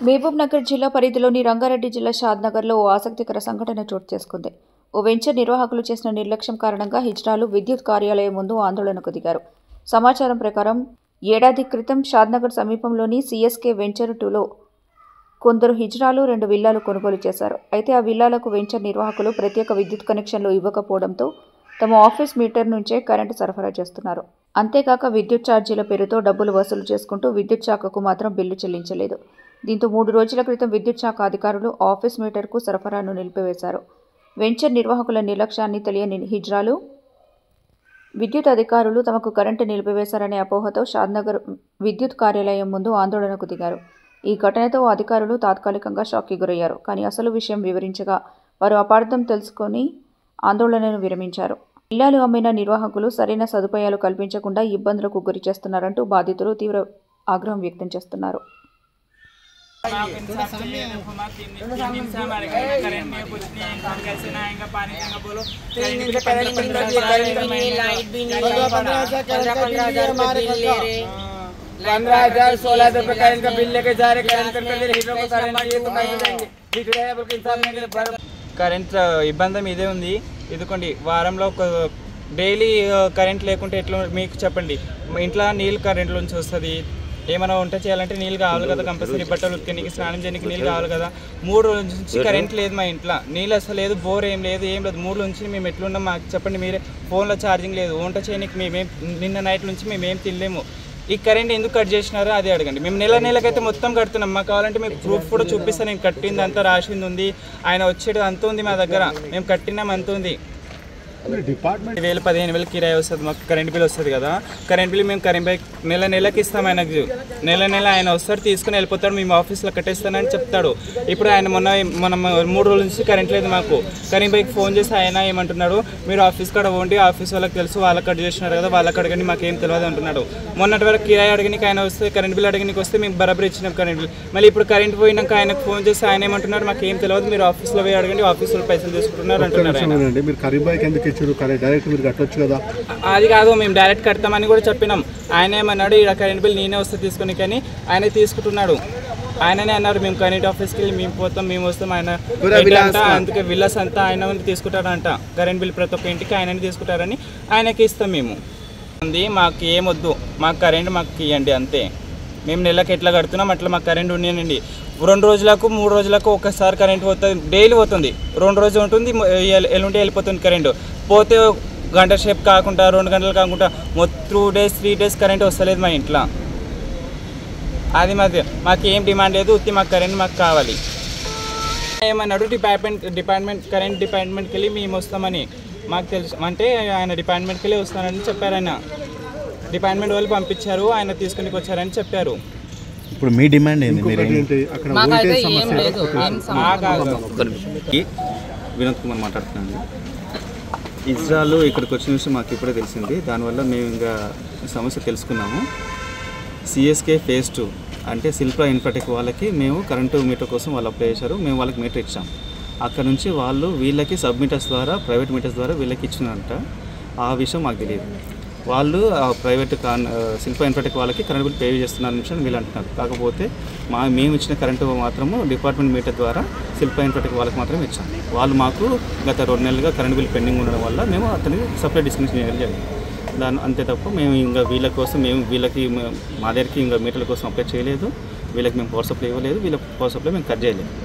మహబూబ్ నగర్ జిల్లా పరిధిలోని రంగారెడ్డి జిల్లా షాద్నగర్లో ఓ ఆసక్తికర సంఘటన చోటు చేసుకుంది. ఓ వెంచర్ నిర్వాహకులు చేసిన నిర్లక్ష్యం కారణంగా హిజ్రాలు విద్యుత్ కార్యాలయం ముందు ఆందోళనకు దిగారు. సమాచారం ప్రకారం ఏడాది క్రితం షాద్నగర్ సమీపంలోని సిఎస్కే వెంచర్ 2లో కొందరు హిజ్రాలు 2 విల్లాలు కొనుగోలు చేశారు. అయితే ఆ విల్లాలకు వెంచర్ నిర్వాహకులు ప్రత్యేక విద్యుత్ కనెక్షన్లు ఇవ్వకపోవడంతో తమ ఆఫీస్ మీటర్ నుంచే కరెంటు సరఫరా చేస్తున్నారు. అంతేకాక విద్యుత్ ఛార్జీల పేరుతో డబ్బులు వసూలు చేసుకుంటూ విద్యుత్ శాఖకు మాత్రం బిల్లు చెల్లించలేదు. దీంతో 3 రోజుల క్రితం విద్యుత్ శాఖ అధికారులు ఆఫీస్ మీటర్కు సరఫరాను నిలిపివేశారు. వెంచర్ నిర్వాహకుల నిర్లక్ష్యాన్ని తెలియని హిజ్రాలు విద్యుత్ అధికారులు తమకు కరెంటు నిలిపివేశారనే అపోహతో షాద్నగర్ విద్యుత్ కార్యాలయం ముందు ఆందోళనకు దిగారు. ఈ ఘటనతో అధికారులు తాత్కాలికంగా షాక్కి గురయ్యారు. కానీ అసలు విషయం వివరించగా వారు అపార్థం తెలుసుకొని ఆందోళనను విరమించారు. ఇల్లాలు అమ్మిన నిర్వాహకులు సరైన సదుపాయాలు కల్పించకుండా ఇబ్బందులకు గురి చేస్తున్నారంటూ బాధితులు తీవ్ర ఆగ్రహం వ్యక్తం చేస్తున్నారు. కరెంట్ ఇబ్బంది ఇదే ఉంది. ఇదిగోండి వారంలో ఒక డైలీ కరెంట్ లేకుంటే ఎట్లా మీకు చెప్పండి. ఇంట్లో నీళ్ళు కరెంట్ నుంచి వస్తుంది. ఏమైనా వంట చేయాలంటే నీళ్ళు కావాలి కదా, కంపల్సరీ బట్టలు ఉతికి స్నానం చేయడానికి నీళ్ళు కావాలి కదా. 3 రోజుల నుంచి కరెంట్ లేదు మా ఇంట్లో. నీళ్ళు అసలు లేదు, బోర్ ఏం లేదు. మూడు నుంచి మేము ఎట్లున్నాం మాకు చెప్పండి మీరే. ఫోన్లో ఛార్జింగ్ లేదు, వంట చేయడానికి మేమేం నిన్న నైట్ నుంచి మేమేం తినలేము. ఈ కరెంట్ ఎందుకు కట్ చేసినారో అది అడగండి. మేము నెలకైతే మొత్తం కడుతున్నాం. మాకు కావాలంటే మీకు ప్రూఫ్ కూడా చూపిస్తాను. నేను కట్టింది అంతా రాసింది ఉంది. ఆయన వచ్చేది అంత ఉంది మా దగ్గర. మేము కట్టినాం అంత ఉంది. 10,000-15,000 కిరాయి వస్తుంది. మాకు కరెంట్ బిల్ వస్తుంది కదా. కరెంట్ బిల్ మేము నెలకి ఇస్తాం ఆయనకు. నెల ఆయన వస్తాడు, తీసుకుని వెళ్ళిపోతాడు. మేము ఆఫీస్లో కట్టేస్తానని చెప్తాడు. ఇప్పుడు ఆయన మనం 3 రోజుల నుంచి కరెంట్ లేదు మాకు. కరీంబాయికి ఫోన్ చేసి ఆయన ఏమంటున్నాడు, మీరు ఆఫీస్ కాడ పోండి, ఆఫీస్ వాళ్ళకి తెలుసు, వాళ్ళకి కట్ చేసినారు కదా, వాళ్ళకి అడగండి, మాకేం తెలియదు అంటున్నాడు. మొన్నటి వరకు కిరాయి అడగనికి ఆయన వస్తే, కరెంట్ బిల్ అడగనికి వస్తే మేము బరాబర్ ఇచ్చినాం కరెంట్ బిల్. మళ్ళీ ఇప్పుడు కరెంట్ పోయినాక ఆయనకు ఫోన్ చేసి ఆయన ఏమంటున్నారు, మాకేం తెలియదు, మీరు ఆఫీస్లో పోయి అడగండి, ఆఫీస్లో పైసలు తీసుకుంటున్నారు అంటున్నారు. అది కాదు, మేము డైరెక్ట్ కడతామని కూడా చెప్పినాం. ఆయన ఏమన్నాడు, ఇక్కడ కరెంట్ బిల్ నేనే వస్తే తీసుకుని, కానీ ఆయన తీసుకుంటున్నాడు. ఆయననే అన్నారు, మేము కరెంట్ ఆఫీస్కి వెళ్ళి మేము పోతాం, మేము వస్తాం. ఆయన అందుకే విల్లాస్ అంతా ఆయన తీసుకుంటారంట. కరెంట్ బిల్ ప్రతి ఒక్క ఇంటికి ఆయనని తీసుకుంటారని ఆయనకి ఇస్తాం. మేము మాకు ఏమొద్దు, మాకు కరెంట్ మాకు ఇవ్వండి అంతే. మేము నెలకి ఎట్లా కడుతున్నాం అట్లా మాకు కరెంట్ ఉండేనండి. 2 రోజులకు 3 రోజులకు ఒకసారి కరెంట్ పోతుంది, డైలీ పోతుంది. 2 రోజులు ఉంటుంది, ఎల్లుండి వెళ్ళిపోతుంది కరెంటు. పోతే గంట సేపు కాకుండా 2 గంటలు కాకుండా 2 డేస్ 3 డేస్ కరెంట్ వస్తలేదు మా ఇంట్లో. అది మాకు ఏం డిమాండ్ లేదు, ఉత్తి మాకు కరెంట్ మాకు కావాలి. ఏమన్నాడు, కరెంట్ డిపార్ట్మెంట్కి వెళ్ళి మేము వస్తామని మాకు తెలుసు. అంటే ఆయన డిపార్ట్మెంట్కి వెళ్ళి వస్తానని చెప్పారు. ఆయన డిపార్ట్మెంట్ వాళ్ళు పంపించారు, ఆయన తీసుకుని వచ్చారని చెప్పారు. ఇప్పుడు మీ డిమాండ్ ఏంది? వినోద్ కుమార్ మాట్లాడుతున్నాను. ఇజ్రాయల్ ఇక్కడికి వచ్చిన విషయం మాకు ఇప్పుడే తెలిసింది. దానివల్ల మేము ఇంకా సమస్య తెలుసుకున్నాము. సిఎస్కే ఫేజ్ 2 అంటే శిల్ప ఇన్ఫ్రాటెక్ వాళ్ళకి మేము కరెంటు మీటర్ కోసం వాళ్ళు అప్లై చేశారు. మేము వాళ్ళకి మీటర్ ఇచ్చాం. అక్కడ నుంచి వాళ్ళు వీళ్ళకి సబ్మీటర్స్ ద్వారా, ప్రైవేట్ మీటర్స్ ద్వారా వీళ్ళకి ఇచ్చినారంట. ఆ విషయం మాకు తెలియదు. వాళ్ళు ప్రైవేట్ శిల్ప ఇన్ఫ్రాటెక్ వాళ్ళకి కరెంట్ బిల్ పే చేస్తున్నారు విషయం వీళ్ళు అంటున్నారు. కాకపోతే మేము ఇచ్చిన కరెంటు మాత్రము డిపార్ట్మెంట్ మీటర్ ద్వారా శిల్ప ఇన్ఫ్రాటెక్ వాళ్ళకి మాత్రమే ఇచ్చాం. వాళ్ళు మాకు గత 2 నెలలుగా కరెంట్ బిల్ పెండింగ్ ఉండడం వల్ల మేము అతనికి సపరేట్ డిస్కషన్ చేయడం జరిగింది. అంతే తప్ప మేము ఇంకా వీళ్ళ కోసం వీళ్ళకి మా దగ్గరికి ఇంకా మీటర్ల కోసం అప్లై చేయలేదు. వీళ్ళకి మేము పవర్ సప్లై ఇవ్వలేదు, వీళ్ళ పవర్ సప్లై మేము కట్ చేయలేదు.